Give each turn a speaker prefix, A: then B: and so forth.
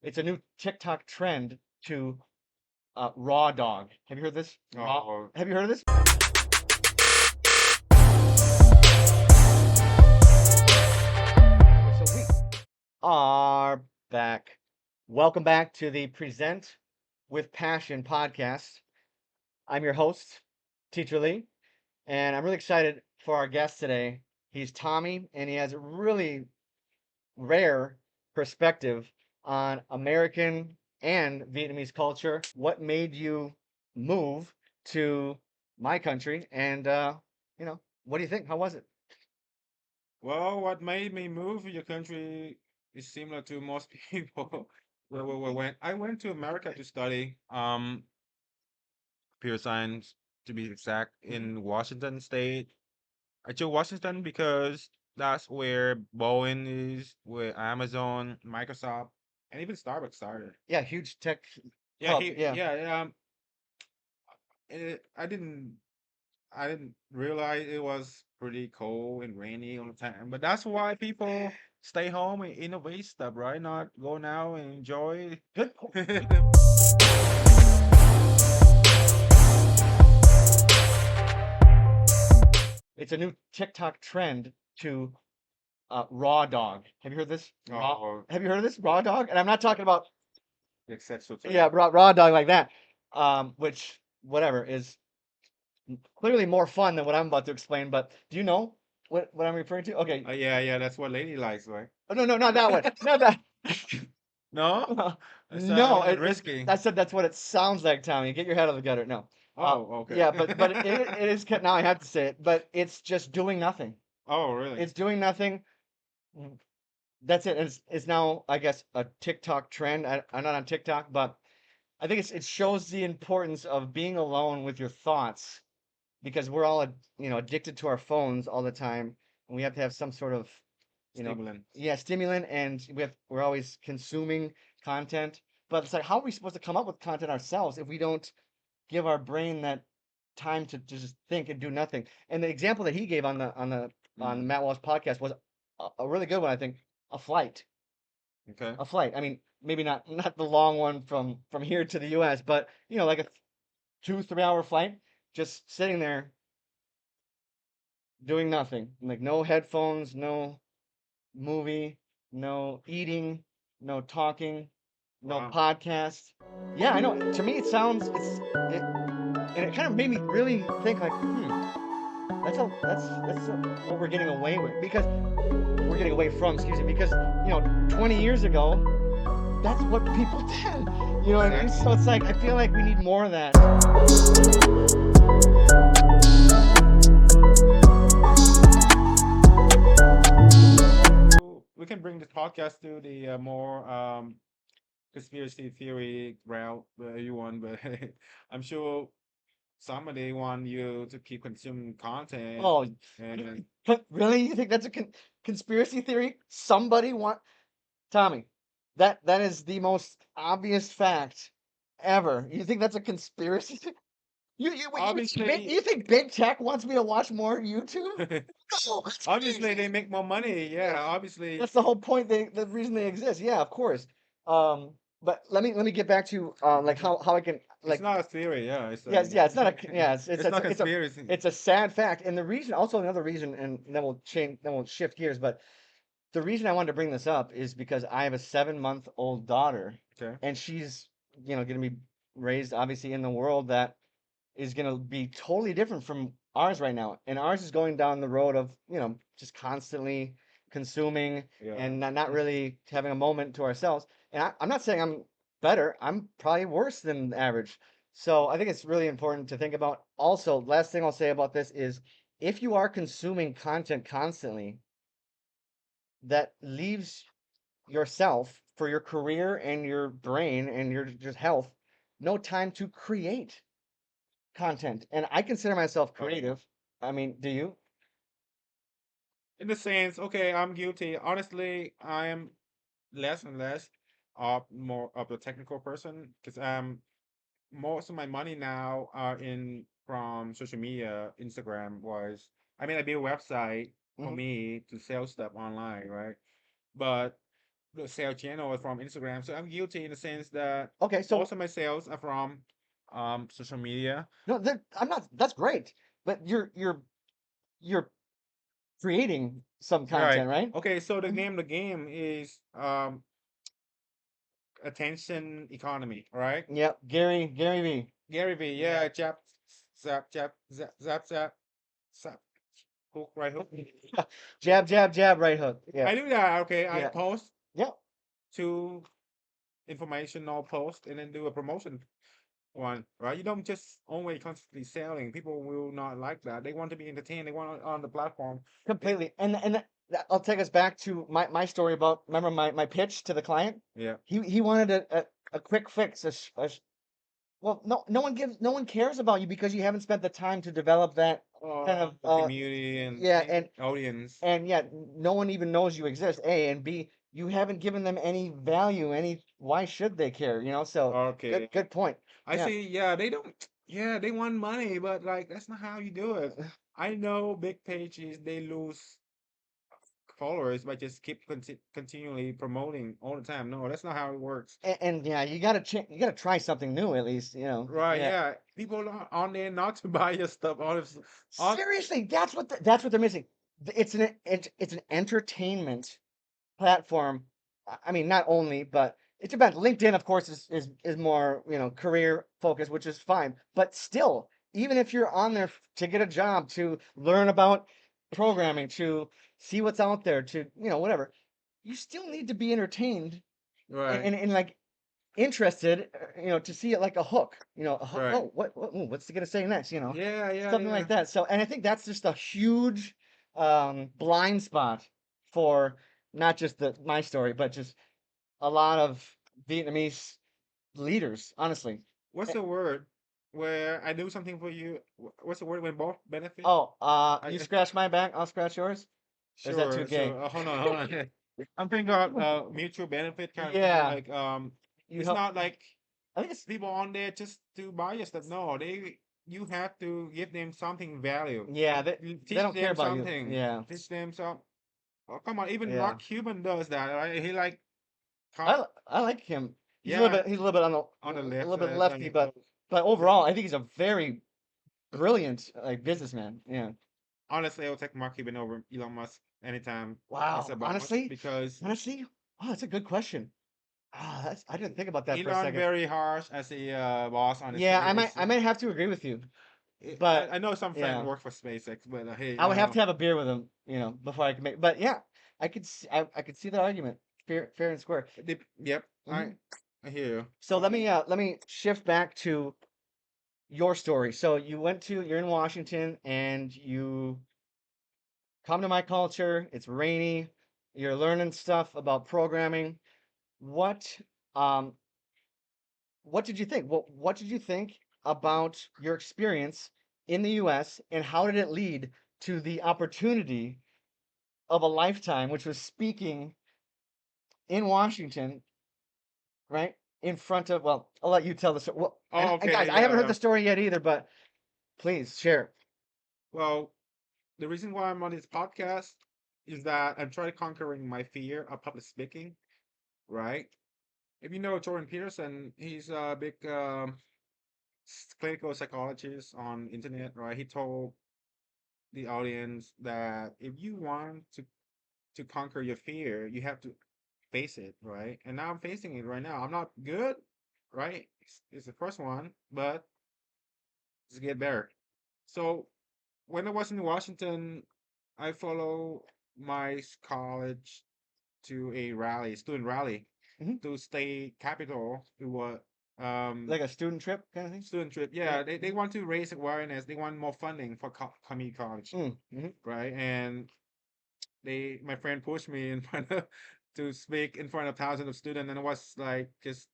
A: It's a new TikTok trend to raw dog. Have you heard this? Raw.
B: Oh,
A: Have you heard of this? So we are back. Welcome back to the Present with Passion podcast. I'm your host, Teacher Lee, and I'm really excited for our guest today. He's Tommy, and he has a really rare perspective on American and Vietnamese culture. What made you move to my country? And what do you think? How was it?
B: well, what made me move to your country is similar to most people. When I went to America to study computer science, to be exact,
A: Mhm.
B: in Washington State. I chose Washington because that's where Boeing is, where Amazon, Microsoft, and even Starbucks started.
A: Yeah, huge tech
B: Yeah,
A: hub. Yeah.
B: yeah. I didn't realize it was pretty cold and rainy all the time. But that's why people stay home and innovate stuff, right? Not go now and enjoy.
A: Good. It's a new TikTok trend to raw dog. Have you heard this? Raw.
B: Oh,
A: Have you heard of this raw dog? And I'm not talking about
B: etc.
A: yeah raw dog like that. Which whatever is clearly more fun than what I'm about to explain. But do you know what I'm referring to? Okay.
B: Yeah, that's what lady likes, right?
A: Oh, no, no, not that one. Not that.
B: No, it's
A: No,
B: risky.
A: I said that's what it sounds like, Tommy. Get your head out of the gutter. No.
B: Oh, okay.
A: Yeah, but it is now I have to say it, but it's just doing nothing.
B: Oh, really?
A: It's doing nothing. That's it. It's now, I guess, a TikTok trend. I'm not on TikTok, but I think it shows the importance of being alone with your thoughts because we're all, addicted to our phones all the time, and we have to have some sort of, you know,
B: Stimulant.
A: yeah, stimulant, and we're always consuming content. But it's like, how are we supposed to come up with content ourselves if we don't give our brain that time to just think and do nothing? And the example that he gave on the
B: Mm,
A: Matt Walsh podcast was a really good one, I think. A flight,
B: okay.
A: a flight. I mean, maybe not the long one from here to the U.S., but like a 2-3 hour flight, just sitting there doing nothing, like no headphones, no movie, no eating, no talking, no
B: Wow.
A: podcast. Yeah, I know. To me, it sounds it, and it kind of made me really think like, that's what we're getting away with because we're getting away from, excuse me, because 20 years ago, that's what people did. You know what I mean?
B: Exactly.
A: So it's like I feel like we need more of that.
B: So we can bring the podcast to the more conspiracy theory route you want, but I'm sure somebody want you to keep consuming content
A: Oh,
B: and
A: but really? You think that's a conspiracy theory? Somebody want Tommy? That is the most obvious fact ever. You think that's a conspiracy? Wait,
B: obviously
A: you think big tech wants me to watch more YouTube? No, that's
B: obviously they
A: crazy.
B: make more money. Yeah, obviously
A: That's the whole point. The reason they exist. Yeah, of course. But let me get back to like how I can
B: it's
A: like
B: not a theory. Yeah, it's
A: yes, yeah, it's not a yeah, it's
B: it's
A: it's
B: not
A: a, it's a
B: conspiracy.
A: it's a sad fact. And the reason, also another reason, and then we'll shift gears, but the reason I wanted to bring this up is because I have a 7-month-old daughter,
B: Okay.
A: and she's going to be raised obviously in the world that is going to be totally different from ours right now. And ours is going down the road of, just constantly consuming
B: Yeah.
A: and not really having a moment to ourselves. And I'm not saying I'm better, I'm probably worse than average. So I think it's really important to think about. Also, last thing I'll say about this is if you are consuming content constantly, that leaves yourself for your career and your brain and your just health no time to create content. And I consider myself
B: Oh, yeah.
A: creative. I mean, do you?
B: In the sense, okay, I'm guilty. Honestly, I am less and less of more of a technical person because most of my money now are in from social media, Instagram was. I mean, I build a website for
A: Hmm.
B: me to sell stuff online, right? But the sales channel is from Instagram. So I'm guilty in the sense that
A: Okay,
B: most
A: so
B: of my sales are from social media.
A: no, I'm not. That's great, but you're creating some
B: Right.
A: content, right?
B: Okay, so the
A: Mhm.
B: name of the game is attention economy, right?
A: Yep, Gary V.
B: Gary V, yeah, jab, zap, jab, zap, zap, zap, zap, hook, right hook.
A: Jab, jab, jab, right hook. Yeah,
B: I do that. Okay, I
A: yeah,
B: post
A: yep.
B: two informational post and then do a promotion one, right? You don't just always constantly selling. People will not like that. They want to be entertained. They want on the platform. They,
A: Completely. I'll take us back to my story about remember my pitch to the client.
B: yeah.
A: He wanted a quick fix. Well, no one cares about you because you haven't spent the time to develop that kind of
B: The community and
A: yeah
B: audience.
A: and yet no one even knows you exist. A and B, you haven't given them any value. Any why should they care? So
B: Okay.
A: good point.
B: I
A: Yeah.
B: see. Yeah, they don't. Yeah, they want money, but like that's not how you do it. I know big pages they lose followers by just keep continually promoting all the time. No, that's not how it works.
A: And yeah, you gotta try something new at least.
B: Right?
A: Yeah.
B: Yeah, people are on there not to buy your stuff. All
A: Seriously, that's what they're missing. It's an entertainment platform. I mean, not only, but it depends. LinkedIn, of course, is more career focused, which is fine. But still, even if you're on there to get a job, to learn about programming, to see what's out there, to whatever, you still need to be entertained
B: right,
A: and like interested, to see it like a hook, a hook.
B: right.
A: Oh, what's he gonna say next?
B: Yeah, yeah,
A: Something
B: yeah.
A: like that. So, and I think that's just a huge blind spot for not just my story, but just a lot of Vietnamese leaders, honestly.
B: What's
A: Eh,
B: the word where I do something for you? What's the word when both benefit?
A: Oh, you
B: I
A: scratch my back, I'll scratch yours. Or is that too
B: sure,
A: gay?
B: sure. Hold on, hold on. I'm thinking about mutual benefit kind of thing.
A: Yeah,
B: Like
A: you
B: it's
A: help.
B: not like
A: I think it's
B: people on there just to buy your stuff. No, they you have to give them something value.
A: yeah.
B: You
A: They
B: teach
A: don't care
B: them
A: about you.
B: something.
A: Yeah,
B: Teach them some. Oh, come on, even
A: yeah.
B: Mark Cuban does that. Right? He like
A: I
B: talk.
A: I like him.
B: Yeah,
A: He's a little bit on
B: on the
A: a
B: left
A: little bit
B: side.
A: lefty, but
B: Just
A: overall, I think he's a very brilliant like businessman. Yeah.
B: honestly, I'll take Mark Cuban over Elon Musk anytime. It's
A: Wow.
B: about much because
A: Honestly, oh, that's a good question. I didn't think about that for a
B: Elon
A: second.
B: very harsh as a boss on his.
A: Yeah,
B: It's,
A: I might have to agree with you,
B: I
A: but
B: know some friend
A: yeah,
B: work for SpaceX, but hey,
A: I would have to have a beer with him, before I could make. But yeah, I could see the argument, fair and square.
B: yep,
A: Hmm.
B: I hear you.
A: So let me shift back to your story. So you're in Washington and you come to my culture. It's rainy. You're learning stuff about programming. What um what did you think? What did you think about your experience in the US and how did it lead to the opportunity of a lifetime, which was speaking in Washington, right? In front of, well, I'll let you tell the story. Well,
B: Oh,
A: and guys,
B: okay,
A: I
B: yeah,
A: haven't heard
B: yeah.
A: the story yet either, but please share.
B: Well, the reason why I'm on this podcast is that I'm trying to conquering my fear of public speaking. Right? If you know Jordan Peterson, he's a big clinical psychologist on internet. Right? He told the audience that if you want to conquer your fear, you have to face it, right? And now I'm facing it right now. I'm not good, right? It's the first one, but it's get better. So when I was in Washington, I follow my college to a rally, student rally,
A: Hmm.
B: to state capital to
A: Like a student trip kind of thing?
B: student trip.
A: Yeah.
B: Yeah, they want to raise awareness. They want more funding for community college,
A: Mm-hmm.
B: right? And my friend pushed me in front of to speak in front of thousands of students, and it was like just